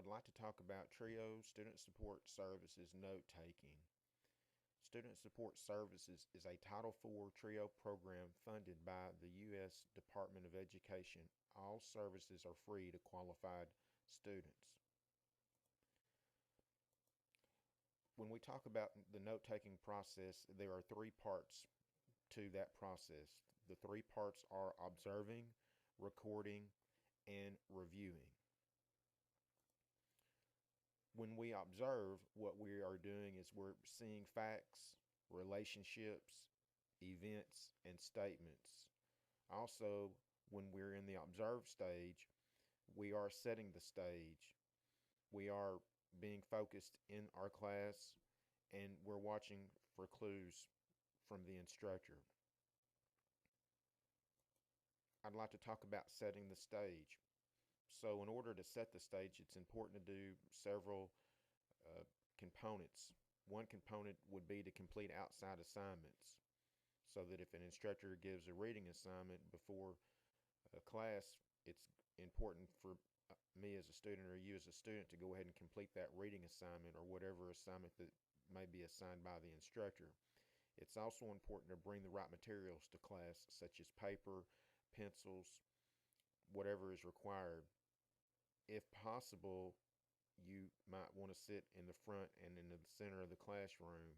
would like to talk about TRiO Student Support Services note taking. Student Support Services is a Title IV TRiO program funded by the U.S. Department of Education. All services are free to qualified students. When we talk about the note taking process, there are three parts to that process. The three parts are observing, recording, and reviewing. When we observe, what we are doing is we're seeing facts, relationships, events, and statements. Also, when we're in the observe stage, we are setting the stage. We are being focused in our class and we're watching for clues from the instructor. I'd like to talk about setting the stage. So in order to set the stage, it's important to do several uh, components. One component would be to complete outside assignments, so that if an instructor gives a reading assignment before a class, it's important for me as a student or you as a student to go ahead and complete that reading assignment or whatever assignment that may be assigned by the instructor. It's also important to bring the right materials to class, such as paper, pencils, whatever is required. If possible, you might want to sit in the front and in the center of the classroom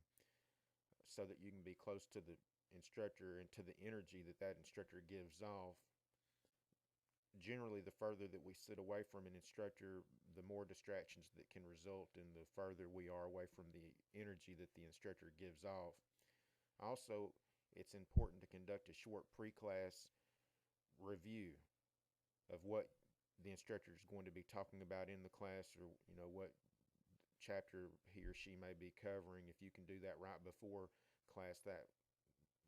so that you can be close to the instructor and to the energy that that instructor gives off. Generally, the further that we sit away from an instructor, the more distractions that can result and the further we are away from the energy that the instructor gives off. Also, it's important to conduct a short pre-class review of what the instructor is going to be talking about in the class, or what chapter he or she may be covering. If you can do that right before class, that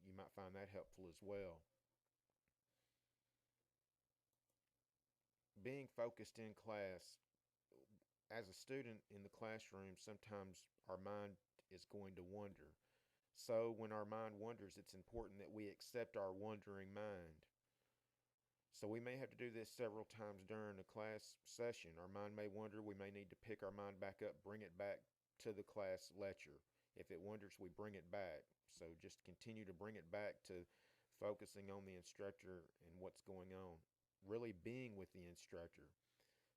you might find that helpful as well. Being focused in class, as a student in the classroom, sometimes our mind is going to wander. So when our mind wanders, it's important that we accept our wandering mind. So we may have to do this several times during a class session. Our mind may wander. We may need to pick our mind back up, bring it back to the class lecture. If it wanders, we bring it back. So just continue to bring it back to focusing on the instructor and what's going on. Really being with the instructor.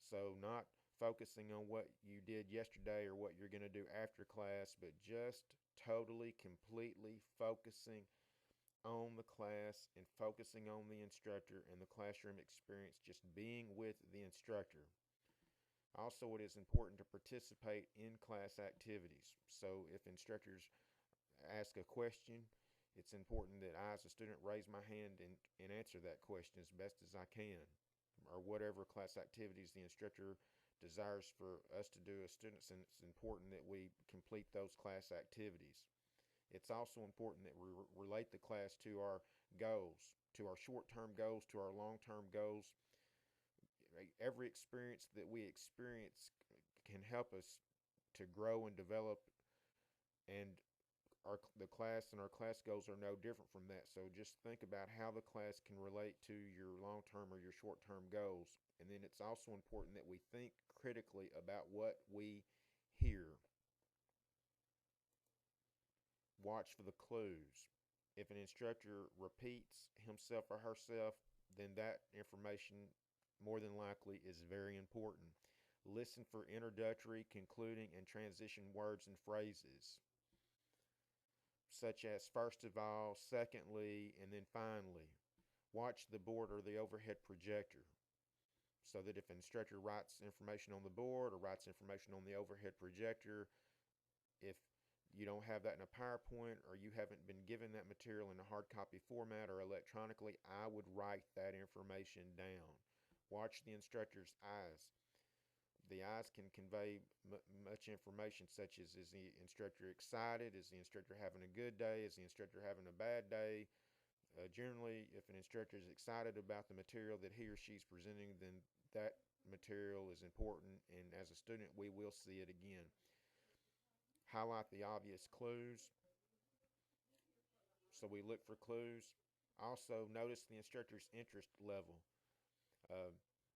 So not focusing on what you did yesterday or what you're going to do after class, but just totally, completely focusing on the class and focusing on the instructor and the classroom experience, just being with the instructor. Also, it is important to participate in class activities. So if instructors ask a question, it's important that I as a student raise my hand and answer that question as best as I can, or whatever class activities the instructor desires for us to do as students, and it's important that we complete those class activities. It's also important that we relate the class to our goals, to our short-term goals, to our long-term goals. Every experience that we experience can help us to grow and develop, and the class and our class goals are no different from that. So just think about how the class can relate to your long-term or your short-term goals. And then it's also important that we think critically about what we hear. Watch for the clues. If an instructor repeats himself or herself, then that information more than likely is very important. Listen for introductory, concluding, and transition words and phrases, such as first of all, secondly, and then finally. Watch the board or the overhead projector, so that if an instructor writes information on the board or writes information on the overhead projector, if you don't have that in a PowerPoint or you haven't been given that material in a hard copy format or electronically, I would write that information down. Watch the instructor's eyes. The eyes can convey much information, such as, is the instructor excited? Is the instructor having a good day? Is the instructor having a bad day? Generally, if an instructor is excited about the material that he or she is presenting, then that material is important, and as a student, we will see it again. Highlight the obvious clues. So we look for clues. Also, notice the instructor's interest level. Uh,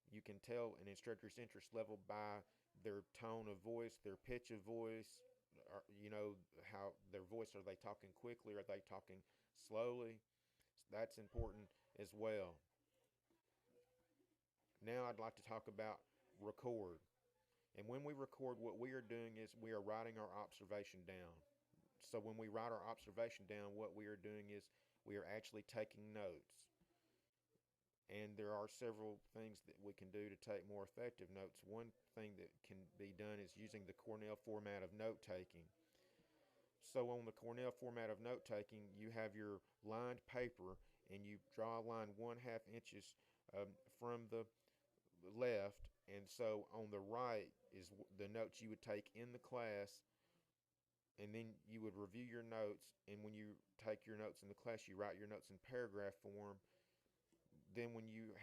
you can tell an instructor's interest level by their tone of voice, their pitch of voice, or, how their voice, are they talking quickly, are they talking slowly? That's important as well. Now I'd like to talk about record. And when we record, what we are doing is we are writing our observation down. So when we write our observation down, what we are doing is we are actually taking notes. And there are several things that we can do to take more effective notes. One thing that can be done is using the Cornell format of note taking. So on the Cornell format of note taking, you have your lined paper and you draw a line 1/2 inches from the left. And so on the right is the notes you would take in the class, and then you would review your notes. And when you take your notes in the class, you write your notes in paragraph form. Then when you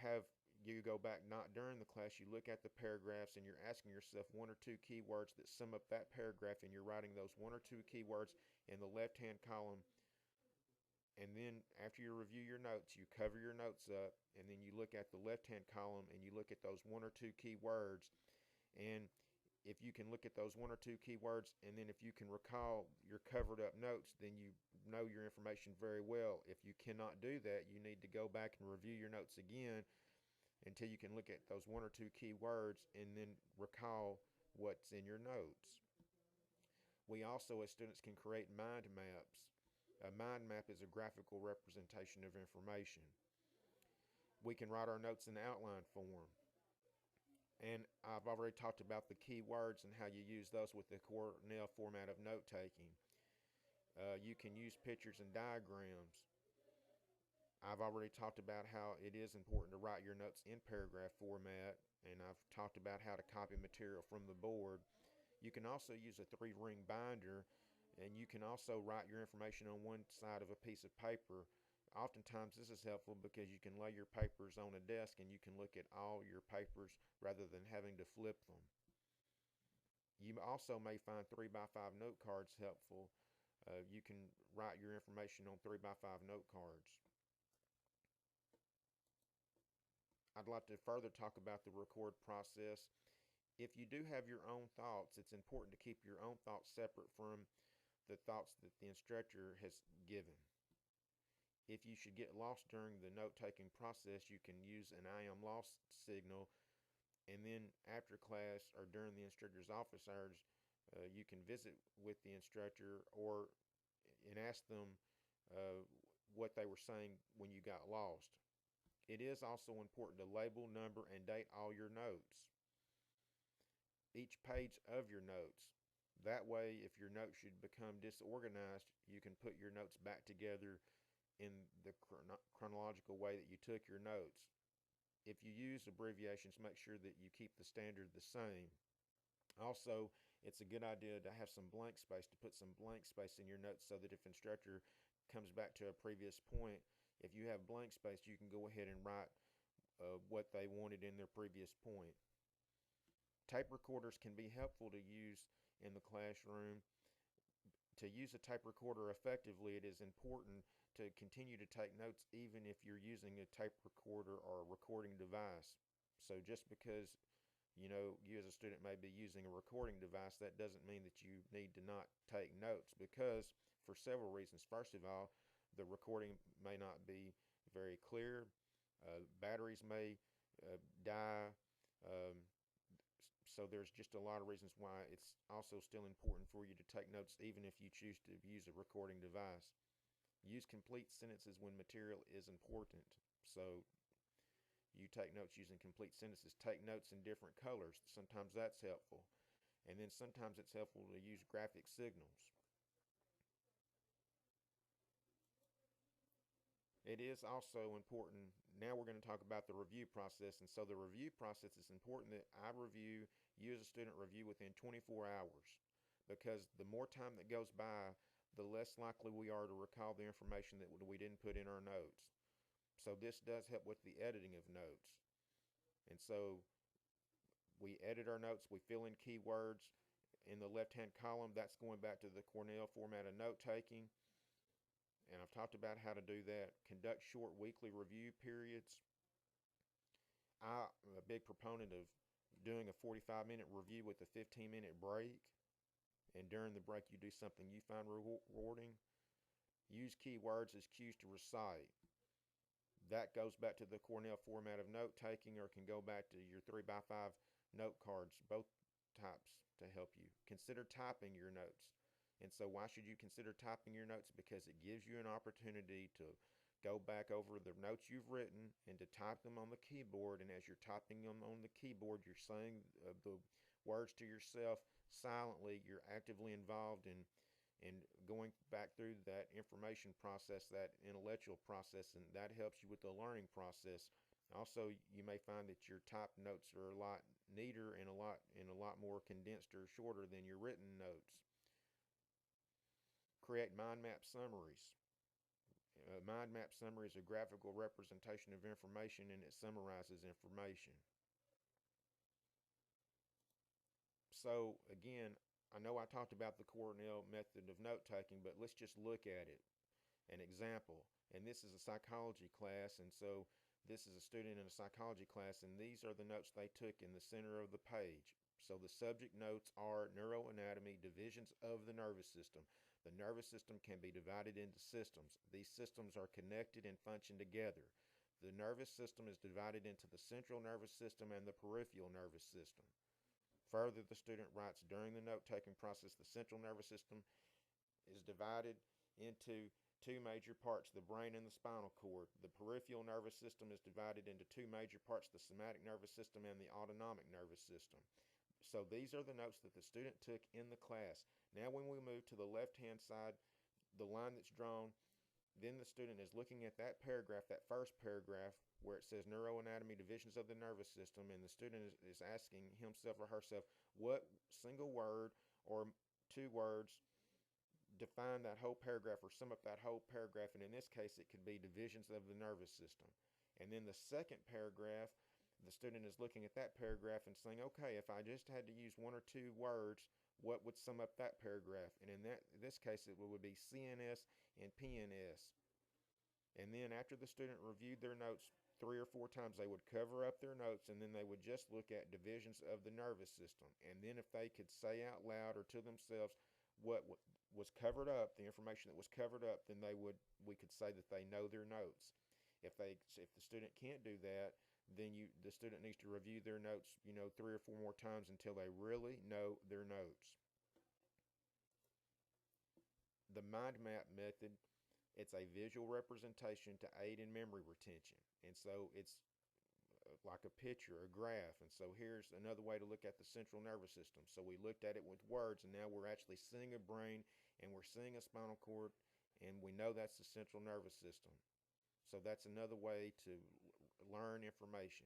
go back not during the class, you look at the paragraphs and you're asking yourself one or two keywords that sum up that paragraph, and you're writing those one or two keywords in the left hand column. And then after you review your notes, you cover your notes up, and then you look at the left hand column and you look at those one or two keywords. And if you can look at those one or two keywords, and then if you can recall your covered up notes, then you know your information very well. If you cannot do that, you need to go back and review your notes again until you can look at those one or two keywords and then recall what's in your notes. We also, as students, can create mind maps. A mind map is a graphical representation of information. We can write our notes in outline form. And I've already talked about the keywords and how you use those with the Cornell format of note taking. You can use pictures and diagrams. I've already talked about how it is important to write your notes in paragraph format, and I've talked about how to copy material from the board. You can also use a 3-ring binder, and you can also write your information on one side of a piece of paper. Oftentimes this is helpful because you can lay your papers on a desk and you can look at all your papers rather than having to flip them. You also may find 3x5 note cards helpful. You can write your information on 3x5 note cards. I'd like to further talk about the record process. If you do have your own thoughts, it's important to keep your own thoughts separate from the thoughts that the instructor has given. If you should get lost during the note-taking process, you can use an I am lost signal, and then after class or during the instructor's office hours, you can visit with the instructor and ask them what they were saying when you got lost. It is also important to label, number, and date all your notes. Each page of your notes. That way, if your notes should become disorganized, you can put your notes back together in the chronological way that you took your notes. If you use abbreviations, make sure that you keep the standard the same. Also, it's a good idea to have some blank space, to put some blank space in your notes so that if instructor comes back to a previous point, if you have blank space, you can go ahead and write what they wanted in their previous point. Tape recorders can be helpful to use in the classroom. To use a tape recorder effectively, it is important to continue to take notes even if you're using a tape recorder or a recording device. So just because you as a student may be using a recording device, that doesn't mean that you need to not take notes, because for several reasons. First of all, the recording may not be very clear. Batteries may die. So there's just a lot of reasons why it's also still important for you to take notes even if you choose to use a recording device. Use complete sentences when material is important. So you take notes using complete sentences. Take notes in different colors. Sometimes that's helpful. And then sometimes it's helpful to use graphic signals. It is also important. Now we're going to talk about the review process. And so the review process is important that you as a student review within 24 hours, because the more time that goes by, the less likely we are to recall the information that we didn't put in our notes. So this does help with the editing of notes. And so we edit our notes, we fill in keywords in the left-hand column. That's going back to the Cornell format of note-taking. And I've talked about how to do that. Conduct short weekly review periods. I'm a big proponent of doing a 45-minute review with a 15-minute break, and during the break you do something you find rewarding, use keywords as cues to recite. That goes back to the Cornell format of note taking, or can go back to your 3x5 note cards, both types to help you. Consider typing your notes. And so, why should you consider typing your notes? Because it gives you an opportunity to go back over the notes you've written and to type them on the keyboard. And as you're typing them on the keyboard, you're saying the words to yourself silently. You're actively involved in going back through that information process, that intellectual process, and that helps you with the learning process. Also, you may find that your typed notes are a lot neater and a lot more condensed or shorter than your written notes. Create mind map summaries. A mind map summary is a graphical representation of information, and it summarizes information. So again, I know I talked about the Cornell method of note taking, but let's just look at it. An example, and this is a psychology class, and so this is a student in a psychology class, and these are the notes they took in the center of the page. So the subject notes are neuroanatomy, divisions of the nervous system. The nervous system can be divided into systems. These systems are connected and function together. The nervous system is divided into the central nervous system and the peripheral nervous system. Further, the student writes, during the note-taking process, the central nervous system is divided into two major parts, the brain and the spinal cord. The peripheral nervous system is divided into two major parts, the somatic nervous system and the autonomic nervous system. So these are the notes that the student took in the class. Now when we move to the left-hand side, the line that's drawn, then the student is looking at that paragraph, that first paragraph, where it says neuroanatomy, divisions of the nervous system, and the student is asking himself or herself what single word or two words define that whole paragraph or sum up that whole paragraph. And in this case, it could be divisions of the nervous system. And then the second paragraph, the student is looking at that paragraph and saying, okay, if I just had to use one or two words, what would sum up that paragraph? And in this case, it would be CNS and PNS. And then after the student reviewed their notes 3 or 4 times, they would cover up their notes, and then they would just look at divisions of the nervous system. And then if they could say out loud or to themselves what was covered up, the information that was covered up, then we could say that they know their notes. If the student can't do that, then the student needs to review their notes, 3 or 4 more times until they really know their notes. The mind map method, it's a visual representation to aid in memory retention. And so it's like a picture, a graph. And so here's another way to look at the central nervous system. So we looked at it with words, and now we're actually seeing a brain, and we're seeing a spinal cord, and we know that's the central nervous system. So that's another way to learn information.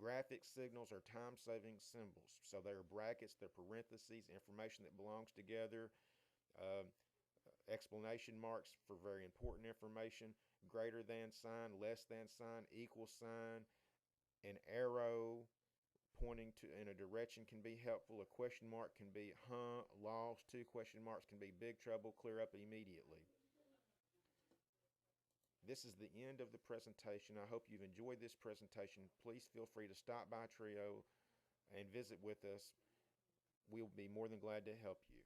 Graphic signals are time-saving symbols. So they're brackets, they're parentheses, information that belongs together, uh, explanation marks for very important information, greater than sign, less than sign, equal sign, an arrow pointing to in a direction can be helpful. A question mark can be lost. 2 question marks can be big trouble, clear up immediately. This is the end of the presentation. I hope you've enjoyed this presentation. Please feel free to stop by TRiO and visit with us. We'll be more than glad to help you.